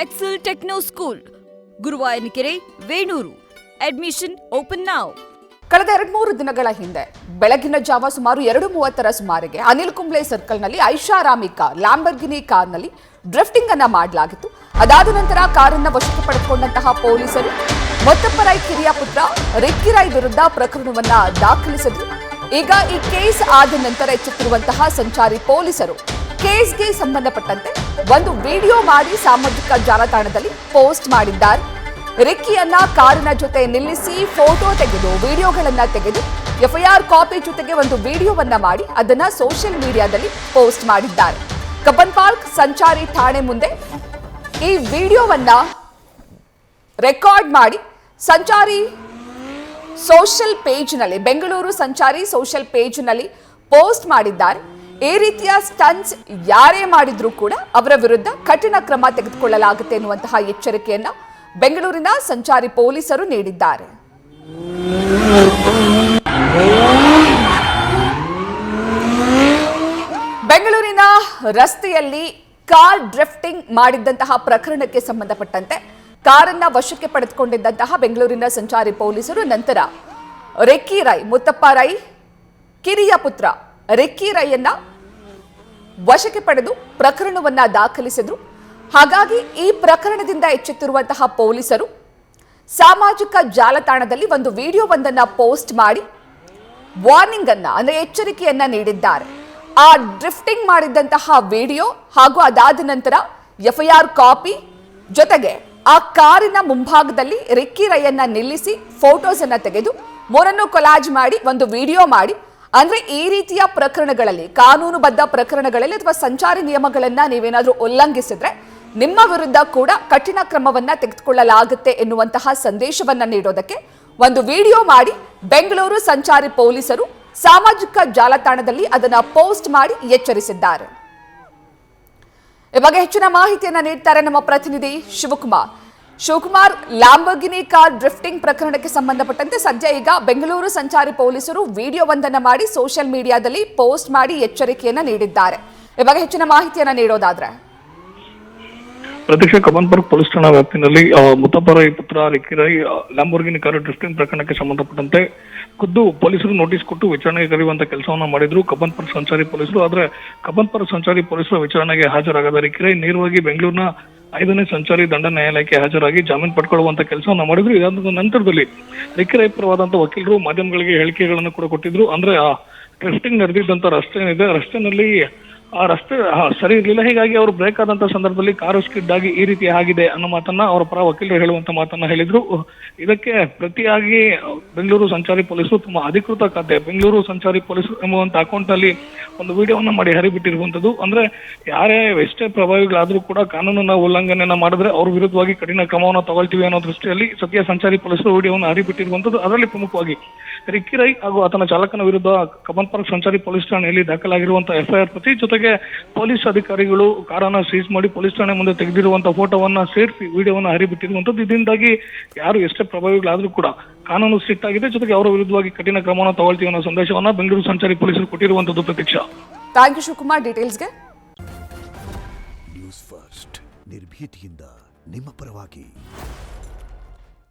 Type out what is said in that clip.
Excel Techno School, Guruvayanakere, Venur. Admission open now. ಕಳೆದ 2-3 ದಿನಗಳ ಹಿಂದೆ ಬೆಳಗಿನ ಜಾವ ಸುಮಾರು 2:30 ಸುಮಾರಿಗೆ ಅನಿಲ್ ಕುಂಬ್ಳೆ ಸರ್ಕಲ್ನಲ್ಲಿ ಐಷಾರಾಮಿ ಕಾರ್ ಲ್ಯಾಂಬರ್ಗಿನಿ ಕಾರ್ನಲ್ಲಿ ಡ್ರಿಫ್ಟಿಂಗ್ ಅನ್ನ ಮಾಡಲಾಗಿತ್ತು. ಅದಾದ ನಂತರ ಕಾರನ್ನ ವಶಕ್ಕೆ ಪಡೆದುಕೊಂಡಂತಹ ಪೊಲೀಸರು ಮೊತ್ತಪ್ಪರೈ ಕಿರಿಯ ಪುತ್ರ ರಿಕ್ಕಿ ರೈ ವಿರುದ್ಧ ಪ್ರಕರಣವನ್ನ ದಾಖಲಿಸಿದ್ರು. ಈಗ ಈ ಕೇಸ್ ಆದ ನಂತರ ಎಚ್ಚೆತ್ತಿರುವಂತಹ ಸಂಚಾರಿ ಪೊಲೀಸರು ಕೇಸ್ಗೆ ಸಂಬಂಧಪಟ್ಟಂತೆ ಒಂದು ವಿಡಿಯೋ ಮಾಡಿ ಸಾಮಾಜಿಕ ಜಾಲತಾಣದಲ್ಲಿ ಪೋಸ್ಟ್ ಮಾಡಿದ್ದಾರೆ. ರಿಕ್ಕಿಯನ್ನ ಕಾರಿನ ಜೊತೆ ನಿಲ್ಲಿಸಿ ಫೋಟೋ ತೆಗೆದು ವಿಡಿಯೋಗಳನ್ನ ತೆಗೆದು ಎಫ್ಐಆರ್ ಕಾಪಿ ಜೊತೆಗೆ ಒಂದು ವಿಡಿಯೋವನ್ನ ಮಾಡಿ ಅದನ್ನ ಸೋಷಿಯಲ್ ಮೀಡಿಯಾದಲ್ಲಿ ಪೋಸ್ಟ್ ಮಾಡಿದ್ದಾರೆ. ಕಬ್ಬನ್ ಪಾರ್ಕ್ ಸಂಚಾರಿ ಠಾಣೆ ಮುಂದೆ ಈ ವಿಡಿಯೋವನ್ನ ರೆಕಾರ್ಡ್ ಮಾಡಿ ಸಂಚಾರಿ ಸೋಷಿಯಲ್ ಪೇಜ್ನಲ್ಲಿ ಬೆಂಗಳೂರು ಸಂಚಾರಿ ಸೋಷಿಯಲ್ ಪೇಜ್ನಲ್ಲಿ ಪೋಸ್ಟ್ ಮಾಡಿದ್ದಾರೆ. ಈ ರೀತಿಯ ಸ್ಟಂಟ್ಸ್ ಯಾರೇ ಮಾಡಿದ್ರೂ ಕೂಡ ಅವರ ವಿರುದ್ಧ ಕಠಿಣ ಕ್ರಮ ತೆಗೆದುಕೊಳ್ಳಲಾಗುತ್ತೆ ಎನ್ನುವಂತಹ ಎಚ್ಚರಿಕೆಯನ್ನ ಬೆಂಗಳೂರಿನ ಸಂಚಾರಿ ಪೊಲೀಸರು ನೀಡಿದ್ದಾರೆ. ಬೆಂಗಳೂರಿನ ರಸ್ತೆಯಲ್ಲಿ ಕಾರ್ ಡ್ರಿಫ್ಟಿಂಗ್ ಮಾಡಿದ್ದಂತಹ ಪ್ರಕರಣಕ್ಕೆ ಸಂಬಂಧಪಟ್ಟಂತೆ ಕಾರನ್ನ ವಶಕ್ಕೆ ಪಡೆದುಕೊಂಡಿದ್ದಂತಹ ಬೆಂಗಳೂರಿನ ಸಂಚಾರಿ ಪೊಲೀಸರು ನಂತರ ರಿಕ್ಕಿ ರೈ ಮುತ್ತಪ್ಪ ರೈ ಕಿರಿಯ ಪುತ್ರ ರಿಕ್ಕಿ ರೈಯನ್ನ ವಶಕ್ಕೆ ಪಡೆದು ಪ್ರಕರಣವನ್ನ ದಾಖಲಿಸಿದ್ರು. ಹಾಗಾಗಿ ಈ ಪ್ರಕರಣದಿಂದ ಎಚ್ಚೆತ್ತಿರುವಂತಹ ಪೊಲೀಸರು ಸಾಮಾಜಿಕ ಜಾಲತಾಣದಲ್ಲಿ ಒಂದು ವಿಡಿಯೋವೊಂದನ್ನ ಪೋಸ್ಟ್ ಮಾಡಿ ವಾರ್ನಿಂಗ್ ಅನ್ನ ಅಂದ್ರೆ ಎಚ್ಚರಿಕೆಯನ್ನ ನೀಡಿದ್ದಾರೆ. ಆ ಡ್ರಿಫ್ಟಿಂಗ್ ಮಾಡಿದಂತಹ ವಿಡಿಯೋ ಹಾಗೂ ಅದಾದ ನಂತರ ಎಫ್ಐಆರ್ ಕಾಪಿ ಜೊತೆಗೆ ಆ ಕಾರಿನ ಮುಂಭಾಗದಲ್ಲಿ ರಿಕ್ಕಿ ರೈಯನ್ನ ನಿಲ್ಲಿಸಿ ಫೋಟೋಸ್ ಅನ್ನ ತೆಗೆದು ಮೂರನ್ನು ಕೊಲಾಜ್ ಮಾಡಿ ಒಂದು ವಿಡಿಯೋ ಮಾಡಿ ಅಂದ್ರೆ ಈ ರೀತಿಯ ಪ್ರಕರಣಗಳಲ್ಲಿ ಕಾನೂನುಬದ್ಧ ಪ್ರಕರಣಗಳಲ್ಲಿ ಅಥವಾ ಸಂಚಾರಿ ನಿಯಮಗಳನ್ನ ನೀವೇನಾದ್ರೂ ಉಲ್ಲಂಘಿಸಿದ್ರೆ ನಿಮ್ಮ ವಿರುದ್ಧ ಕೂಡ ಕಠಿಣ ಕ್ರಮವನ್ನ ತೆಗೆದುಕೊಳ್ಳಲಾಗುತ್ತೆ ಎನ್ನುವಂತಹ ಸಂದೇಶವನ್ನ ನೀಡೋದಕ್ಕೆ ಒಂದು ವಿಡಿಯೋ ಮಾಡಿ ಬೆಂಗಳೂರು ಸಂಚಾರಿ ಪೊಲೀಸರು ಸಾಮಾಜಿಕ ಜಾಲತಾಣದಲ್ಲಿ ಅದನ್ನ ಪೋಸ್ಟ್ ಮಾಡಿ ಎಚ್ಚರಿಸಿದ್ದಾರೆ. ಈ ಬಗ್ಗೆ ಹೆಚ್ಚಿನ ಮಾಹಿತಿಯನ್ನ ನೀಡ್ತಾರೆ ನಮ್ಮ ಪ್ರತಿನಿಧಿ ಶಿವಕುಮಾರ್. ಲ್ಯಾಂಬರ್ಗಿನಿ ಕಾರ್ ಡ್ರಿಫ್ಟಿಂಗ್ ಪ್ರಕರಣಕ್ಕೆ ಸಂಬಂಧಪಟ್ಟಂತೆ ಸದ್ಯ ಈಗ ಬೆಂಗಳೂರು ಸಂಚಾರಿ ಪೊಲೀಸರು ವಿಡಿಯೋವೊಂದನ್ನ ಮಾಡಿ ಸೋಷಿಯಲ್ ಮೀಡಿಯಾದಲ್ಲಿ ಪೋಸ್ಟ್ ಮಾಡಿ ಎಚ್ಚರಿಕೆಯನ್ನ ನೀಡಿದ್ದಾರೆ. ಈ ಬಗ್ಗೆ ಹೆಚ್ಚಿನ ಮಾಹಿತಿಯನ್ನ ನೀಡೋದಾದ್ರೆ ಪ್ರತ್ಯಕ್ಷ ಕಬ್ಬನ್ ಪಾರ್ಕ್ ಪೊಲೀಸ್ ಠಾಣಾ ವ್ಯಾಪ್ತಿನಲ್ಲಿ ಮುತ್ತಪ್ಪ ರೈ ಪುತ್ರ Ricky Rai Lamborghini car drifting ಪ್ರಕರಣಕ್ಕೆ ಸಂಬಂಧಪಟ್ಟಂತೆ ಖುದ್ದು ಪೊಲೀಸರು ನೋಟಿಸ್ ಕೊಟ್ಟು ವಿಚಾರಣೆಗೆ ಕರೆಯುವಂತ ಕೆಲಸವನ್ನ ಮಾಡಿದ್ರು ಕಬ್ಬನ್ ಪಾರ್ಕ್ ಸಂಚಾರಿ ಪೊಲೀಸರು. ಆದ್ರೆ ಕಬ್ಬನ್ ಪಾರ್ಕ್ ಸಂಚಾರಿ ಪೊಲೀಸರು ವಿಚಾರಣೆಗೆ ಹಾಜರಾಗದ ರಿಕ್ಕಿ ರೈ ನೇರವಾಗಿ ಬೆಂಗಳೂರಿನ 5ನೇ ಸಂಚಾರಿ ದಂಡ ನ್ಯಾಯಾಲಯಕ್ಕೆ ಹಾಜರಾಗಿ ಜಾಮೀನು ಪಡ್ಕೊಳ್ಳುವಂತ ಕೆಲಸವನ್ನ ಮಾಡಿದ್ರು. ಇದಾದ ನಂತರದಲ್ಲಿ ರಿಕ್ಕಿ ರೈ ಪರವಾದಂತ ವಕೀಲರು ಮಾಧ್ಯಮಗಳಿಗೆ ಹೇಳಿಕೆಗಳನ್ನು ಕೂಡ ಕೊಟ್ಟಿದ್ರು. ಅಂದ್ರೆ ಆ ಡ್ರಿಫ್ಟಿಂಗ್ ನಡೆದಿದ್ದಂತ ರಸ್ತೆ ಏನಿದೆ ರಸ್ತೆನಲ್ಲಿ ಆ ರಸ್ತೆ ಸರಿ ಇರ್ಲಿಲ್ಲ, ಹೀಗಾಗಿ ಅವರು ಬ್ರೇಕ್ ಆದಂತ ಸಂದರ್ಭದಲ್ಲಿ ಕಾರು ಸ್ಕಿಡ್ ಆಗಿ ಈ ರೀತಿ ಆಗಿದೆ ಅನ್ನೋ ಮಾತನ್ನ ಅವರ ಪರ ವಕೀಲರು ಹೇಳುವಂತ ಮಾತನ್ನ ಹೇಳಿದ್ರು. ಇದಕ್ಕೆ ಪ್ರತಿಯಾಗಿ ಬೆಂಗಳೂರು ಸಂಚಾರಿ ಪೊಲೀಸರು ತಮ್ಮ ಅಧಿಕೃತ ಖಾತೆ ಬೆಂಗಳೂರು ಸಂಚಾರಿ ಪೊಲೀಸರು ಎಂಬುವಂತ ಅಕೌಂಟ್ ನಲ್ಲಿ ಒಂದು ವಿಡಿಯೋವನ್ನ ಮಾಡಿ ಹರಿಬಿಟ್ಟಿರುವಂತದ್ದು. ಅಂದ್ರೆ ಯಾರೇ ಎಷ್ಟೇ ಪ್ರಭಾವಿಗಳಾದ್ರೂ ಕೂಡ ಕಾನೂನನ್ನ ಉಲ್ಲಂಘನೆಯನ್ನ ಮಾಡಿದ್ರೆ ಅವ್ರ ವಿರುದ್ಧವಾಗಿ ಕಠಿಣ ಕ್ರಮವನ್ನ ತಗೊಳ್ತೀವಿ ಅನ್ನೋ ದೃಷ್ಟಿಯಲ್ಲಿ ಸದ್ಯ ಸಂಚಾರಿ ಪೊಲೀಸರು ವಿಡಿಯೋವನ್ನು ಹರಿಬಿಟ್ಟಿರುವಂತದ್ದು. ಅದರಲ್ಲಿ ಪ್ರಮುಖವಾಗಿ ರಿಕ್ಕಿ ರೈ ಹಾಗೂ ಆತನ ಚಾಲಕನ ವಿರುದ್ಧ ಕಬ್ಬನ್ ಪಾರ್ಕ್ ಸಂಚಾರಿ ಪೊಲೀಸ್ ಠಾಣೆಯಲ್ಲಿ ದಾಖಲಾಗಿರುವಂತಹ ಎಫ್ಐಆರ್ ಪ್ರತಿ ಜೊತೆಗೆ ಪೊಲೀಸ್ ಅಧಿಕಾರಿಗಳು ಕಾರನ್ನ ಸೀಸ್ ಮಾಡಿ ಪೊಲೀಸ್ ಠಾಣೆ ಮುಂದೆ ತೆಗೆದಿರುವಂತಹ ಫೋಟೋವನ್ನ ಸೇರಿಸಿ ವಿಡಿಯೋವನ್ನ ಹರಿಬಿಟ್ಟಿರುವಂತದ್ದು. ಇದರಿಂದಾಗಿ ಯಾರು ಎಷ್ಟೇ ಪ್ರಭಾವಿಗಳಾದ್ರೂ ಕೂಡ ಕಾನೂನು ಸ್ಟ್ರಿಕ್ಟ್ ಆಗಿದೆ, ಜೊತೆಗೆ ಅವರ ವಿರುದ್ಧವಾಗಿ ಕಠಿಣ ಕ್ರಮವನ್ನು ತಗೊಳ್ತೀವಿ ಅನ್ನೋ ಸಂದೇಶವನ್ನ ಬೆಂಗಳೂರು ಸಂಚಾರಿ ಪೊಲೀಸರು ಕೊಟ್ಟಿರುವಂತದ್ದು. ಪ್ರತೀಕ್ಷಾ, ಥ್ಯಾಂಕ್ ಯು ಶಿವಕುಮಾರ್ ಡೀಟೇಲ್ಸ್ಗೆ. ನ್ಯೂಸ್ ಫಸ್ಟ್ ನಿರ್ಭೀತಿಯಿಂದ ನಿಮ್ಮ ಪರವಾಗಿ.